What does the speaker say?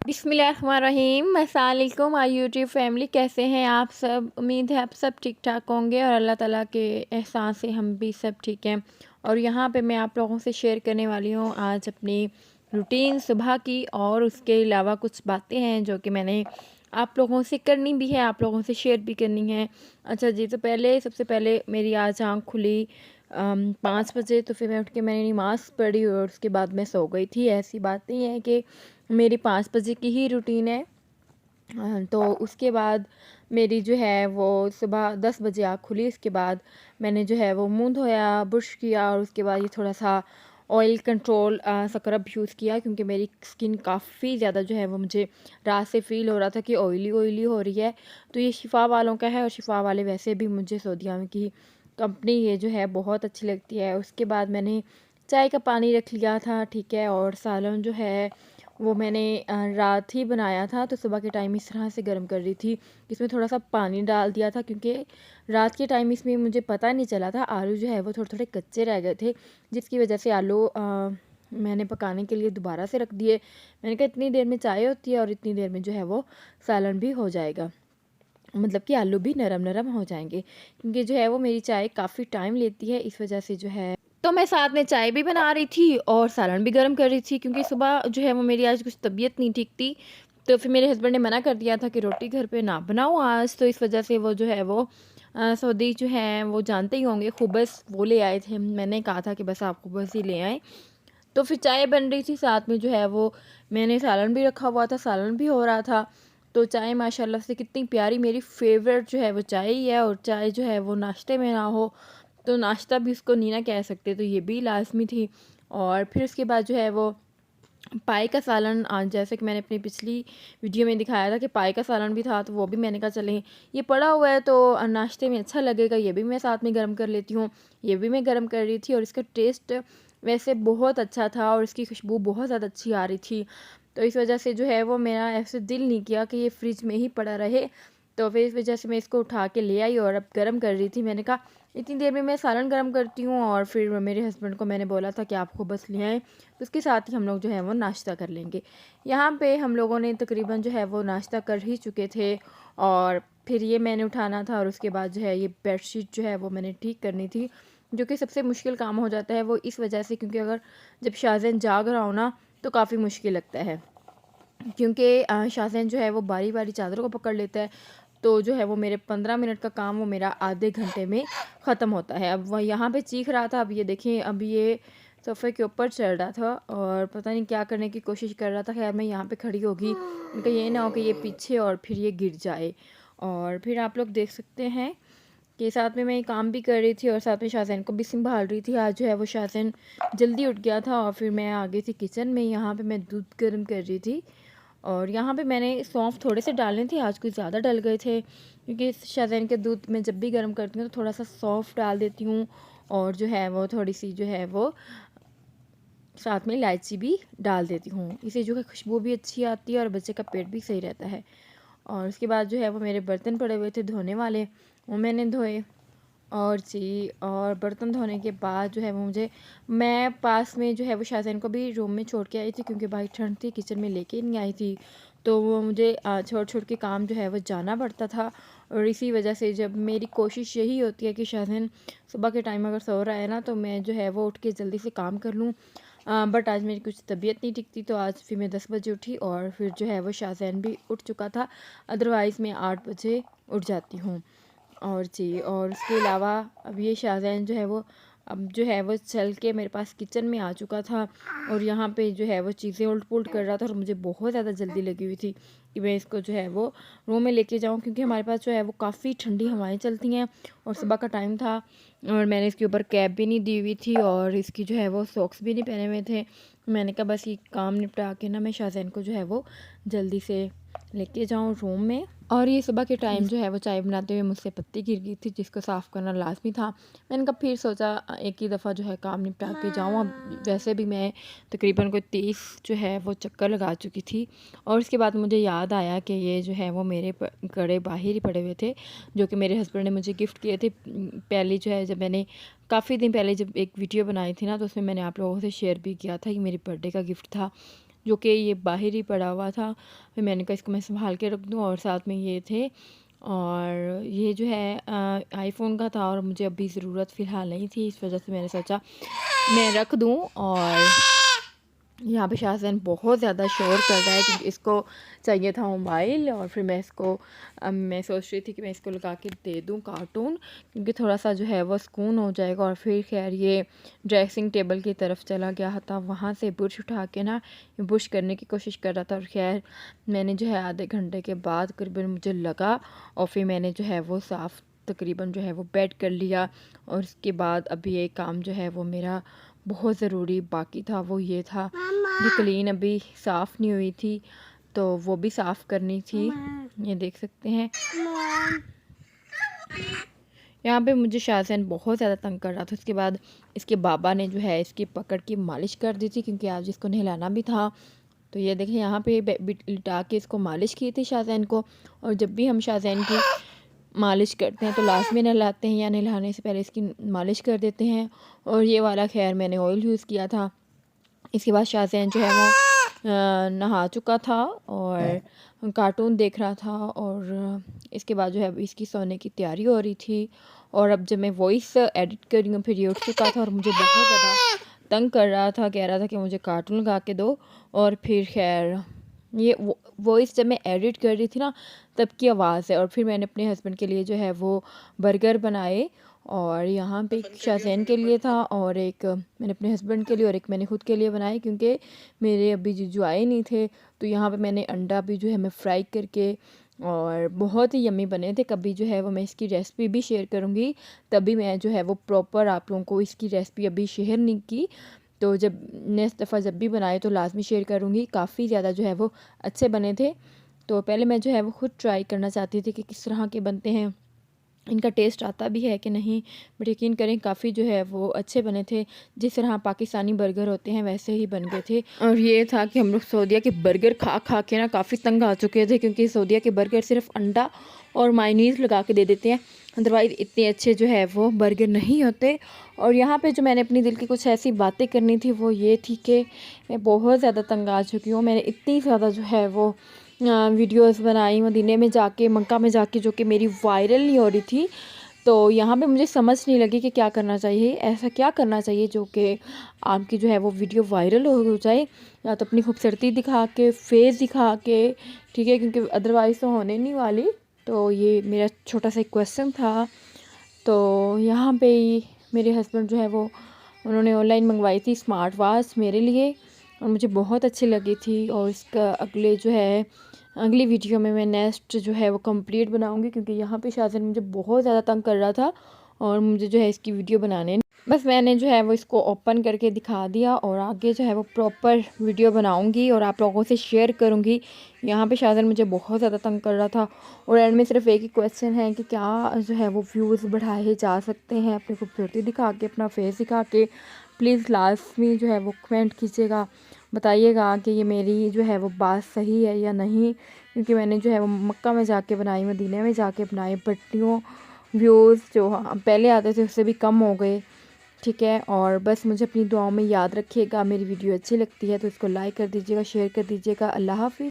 बिस्मिल्लाहिर्रहमानिर्रहीम। अस्सलामुअलैकुम my YouTube family, कैसे हैं आप सब। उम्मीद है आप सब ठीक ठाक होंगे और अल्लाह ताला के एहसान से हम भी सब ठीक हैं। और यहाँ पे मैं आप लोगों से शेयर करने वाली हूँ आज अपनी रूटीन सुबह की, और उसके अलावा कुछ बातें हैं जो कि मैंने आप लोगों से करनी भी है, आप लोगों से शेयर भी करनी है। अच्छा जी, तो सबसे पहले मेरी आज आँख खुली 5 बजे। तो फिर मैं उठ के मैंने नमाज़ पढ़ी और उसके बाद मैं सो गई थी। ऐसी बात नहीं है कि मेरी 5 बजे की ही रूटीन है। तो उसके बाद मेरी जो है वो सुबह 10 बजे आँख खुली। उसके बाद मैंने जो है वो मुँह धोया, ब्रश किया, और उसके बाद ये थोड़ा-सा ऑयल कंट्रोल स्क्रब यूज़ किया, क्योंकि मेरी स्किन काफ़ी ज़्यादा जो है वो मुझे रात से फ़ील हो रहा था कि ऑयली हो रही है। तो ये शिफा वालों का है, और शिफा वाले वैसे भी मुझे सोडियम की कंपनी ये जो है बहुत अच्छी लगती है। उसके बाद मैंने चाय का पानी रख लिया था, ठीक है, और सालन जो है वो मैंने रात ही बनाया था, तो सुबह के टाइम इस तरह से गर्म कर रही थी। इसमें थोड़ा-सा पानी डाल दिया था, क्योंकि रात के टाइम इसमें मुझे पता नहीं चला था, आलू जो है वो थोड़े-थोड़े कच्चे रह गए थे, जिसकी वजह से आलू मैंने पकाने के लिए दोबारा से रख दिए। मैंने कहा इतनी देर में चाय होती है और इतनी देर में जो है वो सालन भी हो जाएगा, मतलब कि आलू भी नरम-नरम हो जाएँगे, क्योंकि जो है वो मेरी चाय काफ़ी टाइम लेती है, इस वजह से जो है तो मैं साथ में चाय भी बना रही थी और सालन भी गर्म कर रही थी, क्योंकि सुबह जो है वो मेरी आज कुछ तबीयत नहीं ठीक थी। तो फिर मेरे हस्बैंड ने मना कर दिया था कि रोटी घर पे ना बनाओ आज, तो इस वजह से वो जो है वो सऊदी जो हैं वो जानते ही होंगे, खुबज़ वो ले आए थे। मैंने कहा था कि बस आप खुबज़ ही ले आएँ। तो फिर चाय बन रही थी, साथ में जो है वो मैंने सालन भी रखा हुआ था, सालन भी हो रहा था। तो चाय माशाल्लाह से कितनी प्यारी, मेरी फ़ेवरेट जो है वो चाय ही है, और चाय जो है वो नाश्ते में ना हो तो नाश्ता भी उसको नहीं ना कह सकते, तो ये भी लाज़मी थी। और फिर उसके बाद जो है वो पाई का सालन, जैसे कि मैंने अपनी पिछली वीडियो में दिखाया था कि पाई का सालन भी था, तो वो भी मैंने कहा चलें ये पड़ा हुआ है तो नाश्ते में अच्छा लगेगा, ये भी मैं साथ में गर्म कर लेती हूँ। ये भी मैं गर्म कर रही थी, और इसका टेस्ट वैसे बहुत अच्छा था और इसकी खुशबू बहुत ज़्यादा अच्छी आ रही थी। तो इस वजह से जो है वो मेरा ऐसे दिल नहीं किया कि ये फ्रिज में ही पड़ा रहे, तो फिर इस वजह से मैं इसको उठा के ले आई और अब गर्म कर रही थी। मैंने कहा इतनी देर में मैं सालन गर्म करती हूँ, और फिर मेरे हस्बैंड को मैंने बोला था कि आपको बस ले आएँ, तो उसके साथ ही हम लोग जो है वो नाश्ता कर लेंगे। यहाँ पे हम लोगों ने तकरीबन जो है वो नाश्ता कर ही चुके थे, और फिर ये मैंने उठाना था, और उसके बाद जो है ये बेडशीट जो है वो मैंने ठीक करनी थी, जो कि सबसे मुश्किल काम हो जाता है वो इस वजह से, क्योंकि अगर जब शाज़ेन जाग रहा हो ना तो काफ़ी मुश्किल लगता है, क्योंकि शाज़ेन जो है वो बारी-बारी चादरों को पकड़ लेता है। तो जो है वो मेरे 15 मिनट का काम वो मेरा आधे घंटे में ख़त्म होता है। अब वह यहाँ पे चीख रहा था, अब ये देखें, अब ये सोफ़े के ऊपर चढ़ रहा था और पता नहीं क्या करने की कोशिश कर रहा था। ख़ैर मैं यहाँ पे खड़ी होगी, उनका ये ना हो कि ये पीछे और फिर ये गिर जाए। और फिर आप लोग देख सकते हैं कि साथ में मैं ये काम भी कर रही थी और साथ में शाज़ेन को भी सँभाल रही थी। आज जो है वो शाज़ेन जल्दी उठ गया था, और फिर मैं आ गई थी किचन में। यहाँ पे मैं दूध गर्म कर रही थी, और यहाँ पे मैंने सौंफ थोड़े से डालने थे, आज कुछ ज़्यादा डल गए थे, क्योंकि शाज़ेन के दूध में जब भी गर्म करती हूँ तो थोड़ा सा सौंफ डाल देती हूँ, और जो है वो थोड़ी सी जो है वो साथ में इलायची भी डाल देती हूँ। इससे जो है खुशबू भी अच्छी आती है और बच्चे का पेट भी सही रहता है। और उसके बाद जो है वो मेरे बर्तन पड़े हुए थे धोने वाले, वो मैंने धोए। और जी, और बर्तन धोने के बाद जो है वो मैं पास में जो है वो शाज़ेन को भी रूम में छोड़ के आई थी, क्योंकि बाहर ठंड थी, किचन में लेके नहीं आई थी। तो वो मुझे छोड़-छोड़ के काम जो है वो जाना पड़ता था, और इसी वजह से जब मेरी कोशिश यही होती है कि शाज़ेन सुबह के टाइम अगर सो रहा है ना तो मैं जो है वो उठ के जल्दी से काम कर लूँ। बट आज मेरी कुछ तबीयत नहीं ठीक थी, तो आज फिर मैं 10 बजे उठी, और फिर जो है वो शाज़ेन भी उठ चुका था, अदरवाइज़ मैं 8 बजे उठ जाती हूँ। और जी, और उसके अलावा अब ये शाज़ेन जो है वो अब जो है वो चल के मेरे पास किचन में आ चुका था, और यहाँ पे जो है वो चीज़ें उलट-पुलट कर रहा था, और मुझे बहुत ज़्यादा जल्दी लगी हुई थी कि मैं इसको जो है वो रूम में लेके जाऊँ, क्योंकि हमारे पास जो है वो काफ़ी ठंडी हवाएं चलती हैं, और सुबह का टाइम था, और मैंने इसके ऊपर कैप भी नहीं दी हुई थी, और इसकी जो है वो सॉक्स भी नहीं पहने हुए थे। मैंने कहा बस ये काम निपटा के ना मैं शाज़ेन को जो है वो जल्दी से लेके जाऊँ रूम में। और ये सुबह के टाइम जो है वो चाय बनाते हुए मुझसे पत्ती गिर गई थी, जिसको साफ़ करना लाज़मी था। मैंने कहा फिर सोचा एक ही दफ़ा जो है काम निपटा के जाऊँ। अब वैसे भी मैं तकरीबन कोई 30 जो है वो चक्कर लगा चुकी थी, और उसके बाद मुझे याद आया कि ये जो है वो मेरे कड़े बाहर ही पड़े हुए थे, जो कि मेरे हस्बैंड ने मुझे गिफ्ट किए थे। पहली जो है जब मैंने काफ़ी दिन पहले जब एक वीडियो बनाई थी ना, तो उसमें मैंने आप लोगों से शेयर भी किया था कि मेरे बर्थडे का गिफ्ट था। जो कि ये बाहर ही पड़ा हुआ था। फिर मैंने कहा इसको मैं संभाल के रख दूँ, और साथ में ये थे, और ये जो है आईफ़ोन का था और मुझे अभी ज़रूरत फ़िलहाल नहीं थी, इस वजह से मैंने सोचा मैं रख दूँ। और यहाँ पे शाहज़ैन बहुत ज़्यादा शोर कर रहा है क्योंकि इसको चाहिए था मोबाइल, और फिर मैं सोच रही थी कि मैं इसको लगा के दे दूँ कार्टून, क्योंकि थोड़ा सा जो है वो सुकून हो जाएगा। और फिर खैर ये ड्रेसिंग टेबल की तरफ चला गया था, वहाँ से ब्रश उठा के ना ब्रश करने की कोशिश कर रहा था। और खैर मैंने जो है आधे घंटे के बाद करीबन मुझे लगा, और फिर मैंने जो है वो साफ़ तकरीबन जो है वो बेड कर लिया। और उसके बाद अभी एक काम जो है वो मेरा बहुत ज़रूरी बाकी था, वो ये था कि क्लीन अभी साफ़ नहीं हुई थी, तो वो भी साफ़ करनी थी। ये देख सकते हैं यहाँ पे मुझे शाहज़ैन बहुत ज़्यादा तंग कर रहा था। उसके बाद इसके बाबा ने जो है इसकी पकड़ की मालिश कर दी थी, क्योंकि आज इसको नहलाना भी था। तो ये देखें यहाँ पे लिटा के इसको मालिश की थी शाहज़ैन को। और जब भी हम शाहज़ैन की मालिश करते हैं तो लास्ट में नहलाते हैं, या नहलाने से पहले इसकी मालिश कर देते हैं। और ये वाला खैर मैंने ऑयल यूज़ किया था। इसके बाद शाहज़ैन जो है वो नहा चुका था और कार्टून देख रहा था, और इसके बाद जो है अब इसकी सोने की तैयारी हो रही थी। और अब जब मैं वॉइस एडिट कर रही हूँ फिर ये उठ चुका था और मुझे बहुत ज़्यादा तंग कर रहा था, कह रहा था कि मुझे कार्टून लगा के दो। और फिर खैर ये वॉइस जब मैं एडिट कर रही थी ना तब की आवाज़ है। और फिर मैंने अपने हस्बैंड के लिए जो है वो बर्गर बनाए, और यहाँ पे एक शाहज़ैन के लिए था, और एक मैंने अपने हस्बैंड के लिए, और एक मैंने खुद के लिए बनाए, क्योंकि मेरे अभी जीजू आए नहीं थे। तो यहाँ पे मैंने अंडा भी जो है मैं फ्राई करके, और बहुत ही यम्मी बने थे। कभी जो है वो मैं इसकी रेसिपी भी शेयर करूँगी, तभी मैं जो है वो प्रॉपर आप लोगों को इसकी रेसिपी अभी शेयर नहीं की। तो जब नेक्स्ट दफ़ा जब भी बनाए तो लाजमी शेयर करूँगी। काफ़ी ज़्यादा जो है वो अच्छे बने थे। तो पहले मैं जो है वो ख़ुद ट्राई करना चाहती थी कि किस तरह के बनते हैं, इनका टेस्ट आता भी है कि नहीं। बट यकीन करें काफ़ी जो है वो अच्छे बने थे, जिस तरह पाकिस्तानी बर्गर होते हैं वैसे ही बन गए थे। और ये था कि हम लोग सऊदीया के बर्गर खा खा के ना काफ़ी तंग आ चुके थे, क्योंकि सऊदीया के बर्गर सिर्फ अंडा और मायोनीज़ लगा के दे देते हैं, अदरवाइज़ इतने अच्छे जो है वो बर्गर नहीं होते। और यहाँ पे जो मैंने अपनी दिल की कुछ ऐसी बातें करनी थी वो ये थी कि मैं बहुत ज़्यादा तंग आ चुकी हूँ। मैंने इतनी ज़्यादा जो है वो वीडियोस बनाई मदीने में जाके, मक्का में जाके, जो कि मेरी वायरल नहीं हो रही थी। तो यहाँ पे मुझे समझ नहीं लगी कि क्या करना चाहिए, ऐसा क्या करना चाहिए जो कि आपकी जो है वो वीडियो वायरल हो जाए। या तो अपनी खूबसूरती दिखा के, फेस दिखा के, ठीक है, क्योंकि अदरवाइज़ तो होने नहीं वाली। तो ये मेरा छोटा सा क्वेश्चन था। तो यहाँ पे मेरे हस्बैंड जो है वो उन्होंने ऑनलाइन मंगवाई थी स्मार्ट वॉच मेरे लिए, और मुझे बहुत अच्छी लगी थी। और इसका अगली वीडियो में मैं नेक्स्ट जो है वो कंप्लीट बनाऊंगी, क्योंकि यहाँ पे शाहज़ैन मुझे बहुत ज़्यादा तंग कर रहा था और मुझे जो है इसकी वीडियो बनाने, बस मैंने जो है वो इसको ओपन करके दिखा दिया। और आगे जो है वो प्रॉपर वीडियो बनाऊंगी और आप लोगों से शेयर करूंगी। यहाँ पे शाहज़ैन मुझे बहुत ज़्यादा तंग कर रहा था। और एंड में सिर्फ एक ही क्वेश्चन है कि क्या जो है वो व्यूज़ बढ़ाए जा सकते हैं अपनी खूबसूरती दिखा के, अपना फेस दिखा के। प्लीज़ लास्ट में जो है वो कमेंट कीजिएगा, बताइएगा कि ये मेरी जो है वो बात सही है या नहीं, क्योंकि मैंने जो है वो मक्का में जाके बनाई, मदीने में जाके बनाई, बट्टियों व्यूज़ जो पहले आते थे उससे भी कम हो गए, ठीक है। और बस मुझे अपनी दुआओं में याद रखिएगा। मेरी वीडियो अच्छी लगती है तो इसको लाइक कर दीजिएगा, शेयर कर दीजिएगा। अल्लाह हाफ़िज़।